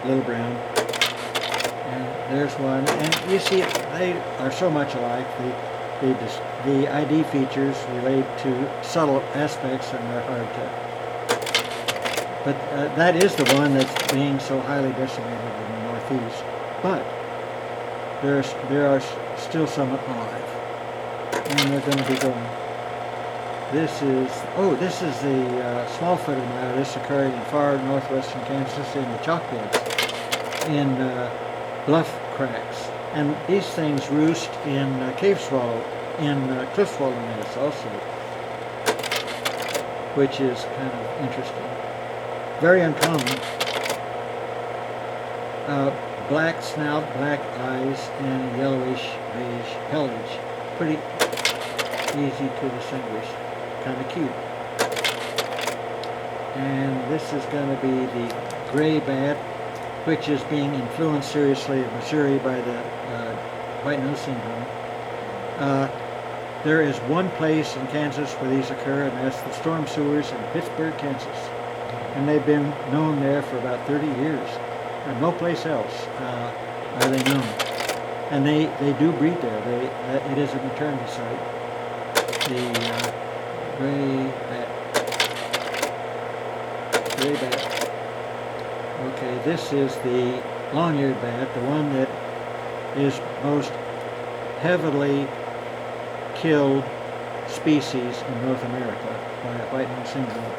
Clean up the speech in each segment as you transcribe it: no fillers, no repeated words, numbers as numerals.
little brown. And there's one. And you see, they are so much alike. The ID features relate to subtle aspects and they're hard to. But that is the one that's being so highly decimated in the Northeast. But there are still some alive, and they're going to be going. This is the small-footed mire. This occurring in far northwestern Kansas in the chalk beds, in bluff cracks, and these things roost in cave swallow, in cliff swallow nests also, which is kind of interesting. Very uncommon. Black snout, black eyes, and yellowish beige pelage. Pretty easy to distinguish. Kind of cute. And this is going to be the gray bat, which is being influenced seriously in Missouri by the white nose syndrome. There is one place in Kansas where these occur, and that's the storm sewers in Pittsburgh, Kansas. And they've been known there for about 30 years. And no place else are they known. And they do breed there. It is a maternity site. The gray bat. Okay, this is the long-eared bat, the one that is most heavily killed species in North America by white nose syndrome.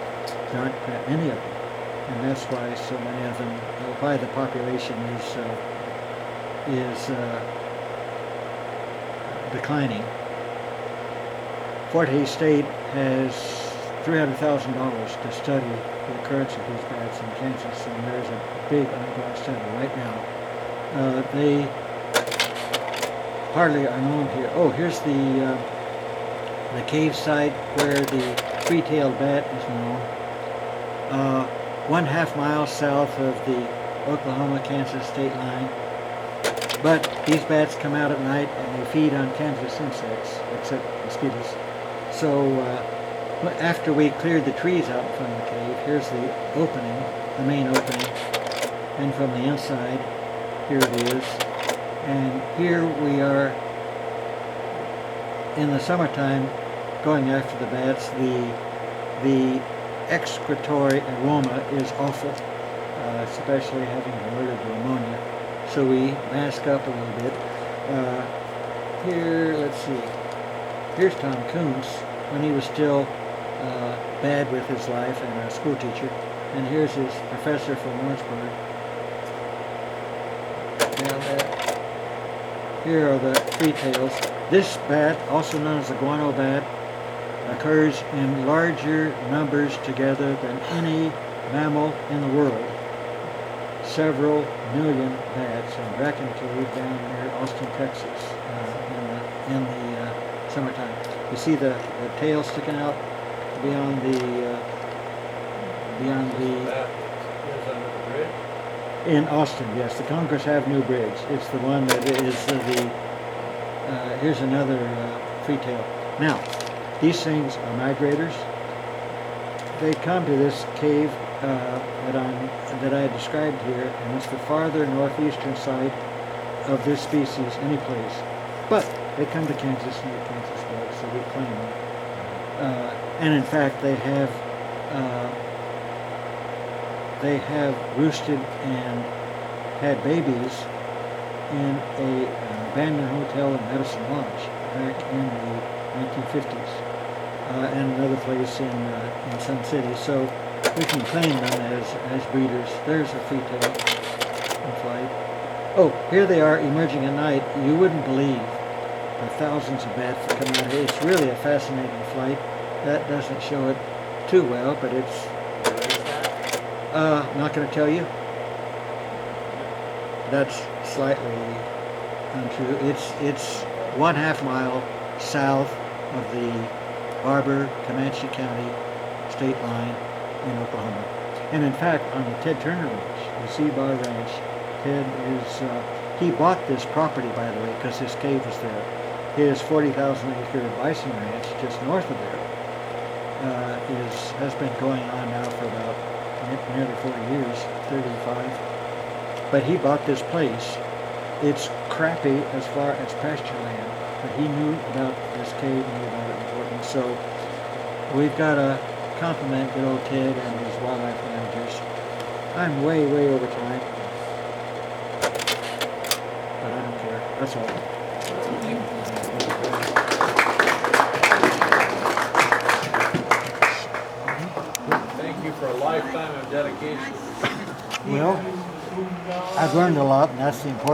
There aren't that many of them, and that's why so many of them, why the population is declining. Fort Hays State has $300,000 to study the occurrence of these bats in Kansas, and there's a big ongoing study right now. They hardly are known here. Oh, here's the cave site where the three-tailed bat is known. 1/2 mile south of the Oklahoma-Kansas state line. But these bats come out at night and they feed on Kansas insects, except mosquitoes. So after we cleared the trees out in front of the cave, here's the opening, the main opening. And from the inside, here it is. And here we are in the summertime going after the bats. The excretory aroma is awful, especially having alerted to ammonia. So we mask up a little bit. Here, let's see. Here's Tom Kuntz when he was still bad with his life and a school teacher. And here's his professor from Lawrenceburg. Down there. Here are the three tails. This bat, also known as the guano bat, occurs in larger numbers together than any mammal in the world. Several million bats in Bracken Cave down near Austin, Texas, in the summertime. You see the tail sticking out beyond the in Austin, yes, the Congress Avenue Bridge. It's the one that is here's another free tail. Now, these things are migrators. They come to this cave that I described here, and it's the farther northeastern side of this species any place. But they come to Kansas and the Kansas dogs, so we claim them. And in fact, they have roosted and had babies in an abandoned hotel in Medicine Lodge back in the 1950s, and another place in Sun City. So we can claim them as breeders. There's a free tail in flight. Oh, here they are emerging at night. You wouldn't believe the thousands of bats that come out here. It's really a fascinating flight. That doesn't show it too well, but it's... I'm not going to tell you. That's slightly untrue. It's 1/2 mile south of the Barber, Comanche County state line in Oklahoma. And in fact, on the Ted Turner Ranch, the C-Bar Ranch, Ted is, he bought this property, by the way, because his cave was there. His 40,000-acre bison ranch, just north of there, has been going on now for about nearly 40 years, 35. but he bought this place. It's crappy as far as pasture land, but he knew about this cave, knew about its importance. So we've got to compliment good old Ted and his wildlife managers. I'm way over time, but I don't care. That's all. Thank you for a lifetime of dedication. Well, I've learned a lot, and that's the important.